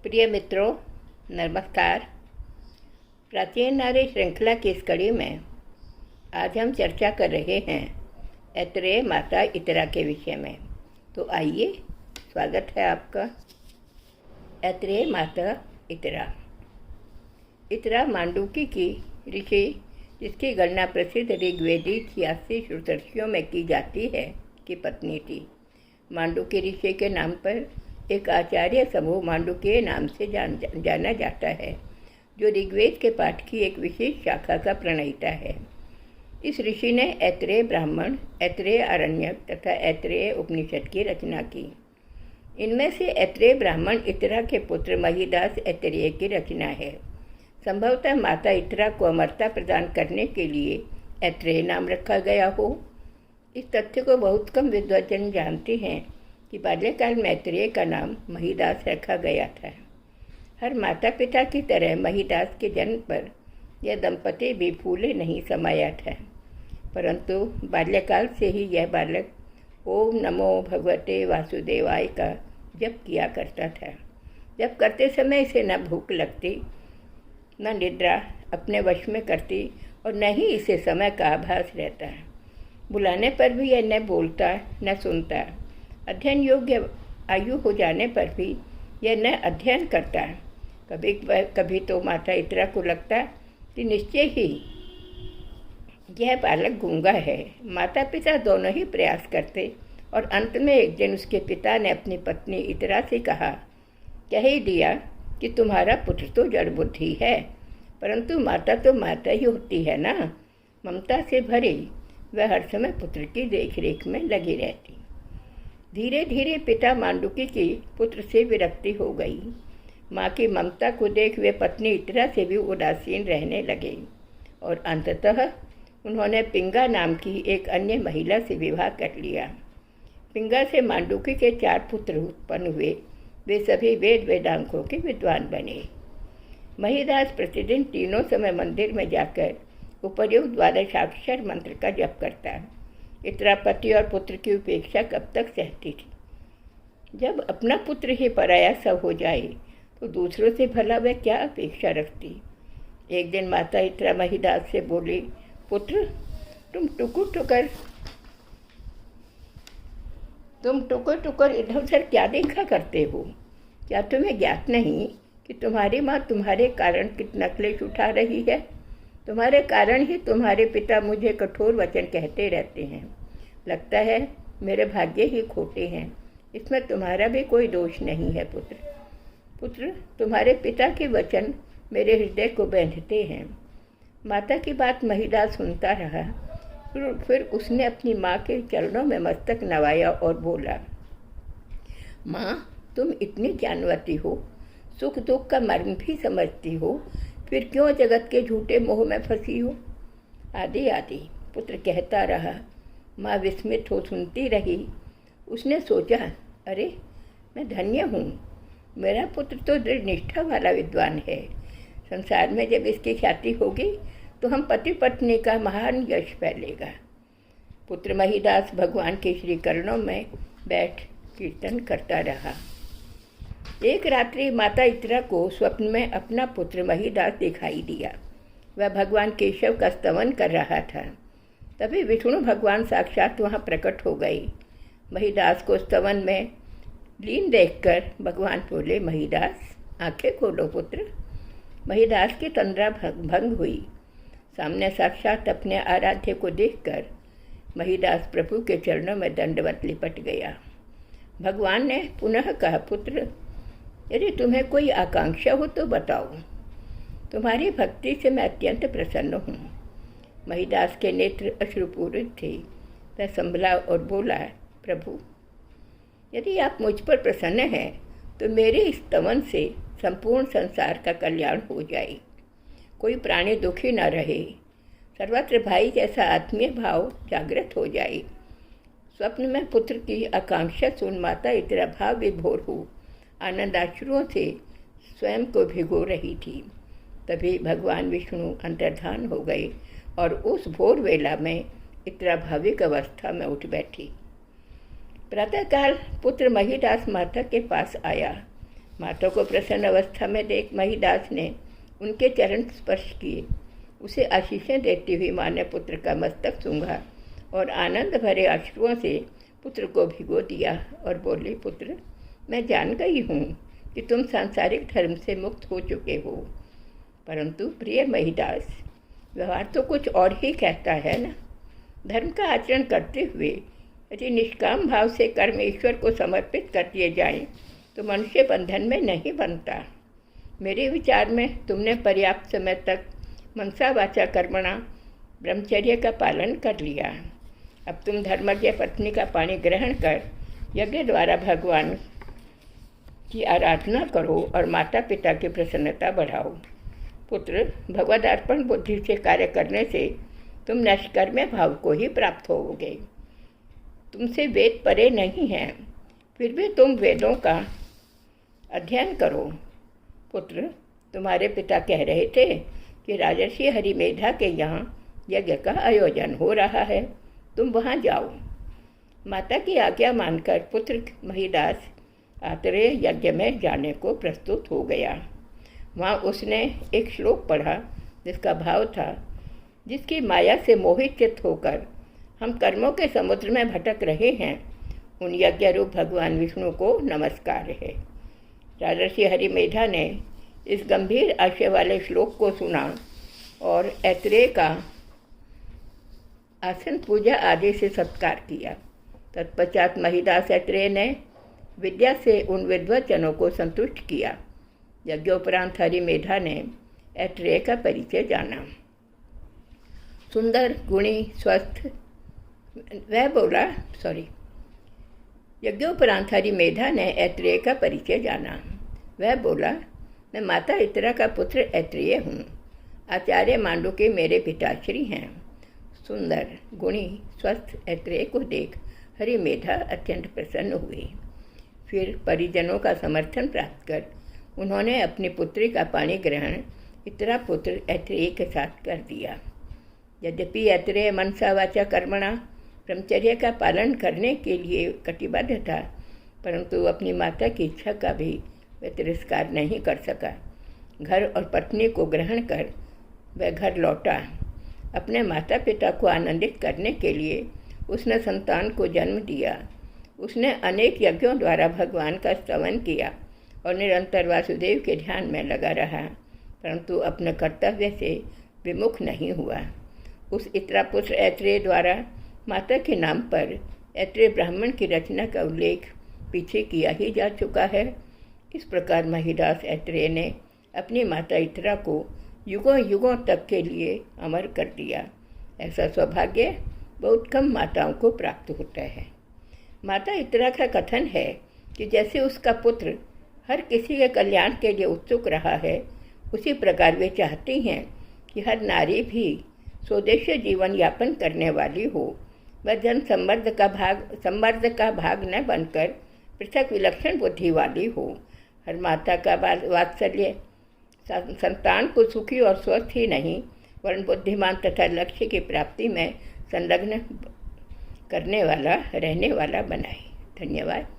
प्रिय मित्रों, नमस्कार। प्राचीन नारी श्रृंखला की इस कड़ी में आज हम चर्चा कर रहे हैं ऐतरेय माता इतरा के विषय में। तो आइए, स्वागत है आपका। ऐतरेय माता इतरा। इतरा मांडूकी की ऋषि, जिसकी गणना प्रसिद्ध ऋग्वेदी 86 श्रुतर्षियों में की जाती है, की पत्नी थी। मांडूकी ऋषि के नाम पर एक आचार्य समूह मांडुक्य नाम से जाना जाता है, जो ऋग्वेद के पाठ की एक विशेष शाखा का प्रणेता है। इस ऋषि ने ऐतरेय ब्राह्मण, ऐतरेय आरण्यक तथा ऐतरेय उपनिषद की रचना की। इनमें से ऐतरेय ब्राह्मण इतरा के पुत्र महिदास ऐतरेय की रचना है। संभवतः माता इतरा को अमरता प्रदान करने के लिए ऐतरेय नाम रखा गया हो। इस तथ्य को बहुत कम विद्वजन जानते हैं कि बाल्यकाल में ऐतरेय का नाम महिदास रखा गया था। हर माता पिता की तरह महिदास के जन्म पर यह दंपति भी फूले नहीं समाया था, परंतु बाल्यकाल से ही यह बालक ओम नमो भगवते वासुदेवाय का जप किया करता था। जप करते समय इसे न भूख लगती, न निद्रा अपने वश में करती और न ही इसे समय का आभास रहता। बुलाने पर भी यह न बोलता न सुनता। अध्ययन योग्य आयु हो जाने पर भी यह न अध्ययन करता। कभी तो माता इतरा को लगता कि निश्चय ही यह बालक गूंगा है। माता पिता दोनों ही प्रयास करते और अंत में एक दिन उसके पिता ने अपनी पत्नी इतरा से कह ही दिया कि तुम्हारा पुत्र तो जड़ बुद्धि है, परंतु माता तो माता ही होती है ना। ममता से भरी वह हर समय पुत्र की देखरेख में लगी रहती। धीरे धीरे पिता मांडुकी की पुत्र से विरक्ति हो गई। माँ की ममता को देख वे पत्नी इतरा से भी उदासीन रहने लगे और अंततः उन्होंने पिंगा नाम की एक अन्य महिला से विवाह कर लिया। पिंगा से मांडुकी के 4 पुत्र उत्पन्न हुए। वे सभी वेदांगों के विद्वान बने। महिदास प्रतिदिन तीनों समय मंदिर में जाकर उपर्युक्त द्वादशाक्षर मंत्र का जप करता। इतरा पति और पुत्र की उपेक्षा कब तक सहती थी। जब अपना पुत्र ही पराया सब हो जाए तो दूसरों से भला वह क्या अपेक्षा रखती। एक दिन माता इतरा महिदास से बोली, पुत्र, तुम टुकुर टुकुर इधर उधर क्या देखा करते हो? क्या तुम्हें ज्ञात नहीं कि तुम्हारी माँ तुम्हारे कारण कितना क्लेश उठा रही है? तुम्हारे कारण ही तुम्हारे पिता मुझे कठोर वचन कहते रहते हैं। लगता है मेरे भाग्य ही खोटे हैं। इसमें तुम्हारा भी कोई दोष नहीं है। पुत्र, तुम्हारे पिता के वचन मेरे हृदय को बांधते हैं। माता की बात महिदास सुनता रहा। फिर उसने अपनी माँ के चरणों में मस्तक नवाया और बोला, माँ, तुम इतनी ज्ञानवती हो, सुख दुख का मर्म भी समझती हो, फिर क्यों जगत के झूठे मोह में फंसी हो? आदि पुत्र कहता रहा। माँ विस्मित हो सुनती रही। उसने सोचा, अरे मैं धन्य हूँ, मेरा पुत्र तो दृढ़ निष्ठा वाला विद्वान है। संसार में जब इसकी ख्याति होगी तो हम पति पत्नी का महान यश फैलेगा। पुत्र महिदास भगवान के श्री चरणों में बैठ कीर्तन करता रहा। एक रात्रि माता इतरा को स्वप्न में अपना पुत्र महिदास दिखाई दिया। वह भगवान केशव का स्तवन कर रहा था। तभी विष्णु भगवान साक्षात वहाँ प्रकट हो गए। महिदास को स्तवन में लीन देखकर भगवान बोले, महिदास, आंखें खोलो पुत्र। महिदास की तंद्रा भंग हुई। सामने साक्षात अपने आराध्य को देखकर महिदास प्रभु के चरणों में दंडवत लिपट गया। भगवान ने पुनः कहा, पुत्र, यदि तुम्हें कोई आकांक्षा हो तो बताओ। तुम्हारी भक्ति से मैं अत्यंत प्रसन्न हूँ। महिदास के नेत्र अश्रुपूरित थे। वह संभला और बोला, प्रभु, यदि आप मुझ पर प्रसन्न हैं तो मेरे इस स्तवन से संपूर्ण संसार का कल्याण हो जाए। कोई प्राणी दुखी न रहे। सर्वत्र भाई जैसा आत्मीय भाव जागृत हो जाए। स्वप्न में पुत्र की आकांक्षा सुन माता इतरा भाव विभोर हो आनंदाश्रुओं से स्वयं को भिगो रही थी। तभी भगवान विष्णु अंतर्धान हो गए और उस भोर वेला में इतरा भाविक अवस्था में उठ बैठी। प्रातःकाल पुत्र महिदास माता के पास आया। माता को प्रसन्न अवस्था में देख महिदास ने उनके चरण स्पर्श किए। उसे आशीषें देती हुई माँ ने पुत्र का मस्तक सूंघा और आनंद भरे अश्रुओं से पुत्र को भिगो दिया और बोली, पुत्र, मैं जान गई हूँ कि तुम सांसारिक धर्म से मुक्त हो चुके हो, परंतु प्रिय महिदास, व्यवहार तो कुछ और ही कहता है ना। धर्म का आचरण करते हुए यदि निष्काम भाव से कर्म ईश्वर को समर्पित कर दिए जाएं, तो मनुष्य बंधन में नहीं बनता। मेरे विचार में तुमने पर्याप्त समय तक मनसा वाचा कर्मणा ब्रह्मचर्य का पालन कर लिया। अब तुम धर्मज्ञ पत्नी का पाणी ग्रहण कर यज्ञ द्वारा भगवान की आराधना करो और माता पिता की प्रसन्नता बढ़ाओ। पुत्र, भगवदार्पण बुद्धि से कार्य करने से तुम नष्कर्म्य भाव को ही प्राप्त होगे। तुमसे वेद परे नहीं हैं, फिर भी तुम वेदों का अध्ययन करो। पुत्र, तुम्हारे पिता कह रहे थे कि राजर्षि हरिमेधा के यहाँ यज्ञ का आयोजन हो रहा है, तुम वहाँ जाओ। माता की आज्ञा मानकर पुत्र महिदास आत्रेय यज्ञ में जाने को प्रस्तुत हो गया। वहाँ उसने एक श्लोक पढ़ा जिसका भाव था, जिसकी माया से मोहित चित्त होकर हम कर्मों के समुद्र में भटक रहे हैं, उन यज्ञ रूप भगवान विष्णु को नमस्कार है। राजर्षि हरिमेधा ने इस गंभीर आशय वाले श्लोक को सुना और ऐत्रेय का आसन पूजा आदि से सत्कार किया। तत्पश्चात महिदास ऐत्रेय ने विद्या से उन विद्वज्जनों को संतुष्ट किया। यज्ञोपरांत हरिमेधा ने ऐत्रेय का परिचय जाना। सुंदर, गुणी, स्वस्थ, यज्ञोपरांत हरिमेधा ने ऐत्रेय का परिचय जाना। वह बोला, मैं माता इतरा का पुत्र ऐत्रेय हूँ। आचार्य मांडुके मेरे पिताश्री हैं। सुंदर, गुणी, स्वस्थ ऐत्रेय को देख हरिमेधा अत्यंत प्रसन्न हुई। फिर परिजनों का समर्थन प्राप्त कर उन्होंने अपनी पुत्री का पाणी ग्रहण इतरा पुत्र ऐत्रेय के साथ कर दिया। यद्यपि ऐत्रेय मनसा वाचा कर्मणा ब्रह्मचर्य का पालन करने के लिए कटिबद्ध था, परंतु अपनी माता की इच्छा का भी वह तिरस्कार नहीं कर सका। घर और पत्नी को ग्रहण कर वह घर लौटा। अपने माता पिता को आनंदित करने के लिए उसने संतान को जन्म दिया। उसने अनेक यज्ञों द्वारा भगवान का स्तवन किया और निरंतर वासुदेव के ध्यान में लगा रहा, परंतु अपने कर्तव्य से विमुख नहीं हुआ। उस इतरापुत्र ऐत्रेय द्वारा माता के नाम पर ऐत्रेय ब्राह्मण की रचना का उल्लेख पीछे किया ही जा चुका है। इस प्रकार महिदास ऐत्रेय ने अपनी माता इतरा को युगों युगों तक के लिए अमर कर दिया। ऐसा सौभाग्य बहुत कम माताओं को प्राप्त होता है। माता इतरा का कथन है कि जैसे उसका पुत्र हर किसी के कल्याण के लिए उत्सुक रहा है, उसी प्रकार वे चाहती हैं कि हर नारी भी स्वदेशी जीवन यापन करने वाली हो। वह जन संवर्ध का भाग न बनकर पृथक विलक्षण बुद्धि वाली हो। हर माता का वात्सल्य संतान को सुखी और स्वस्थ ही नहीं, वरन बुद्धिमान तथा लक्ष्य की प्राप्ति में संलग्न करने वाला, रहने वाला बनाए। धन्यवाद।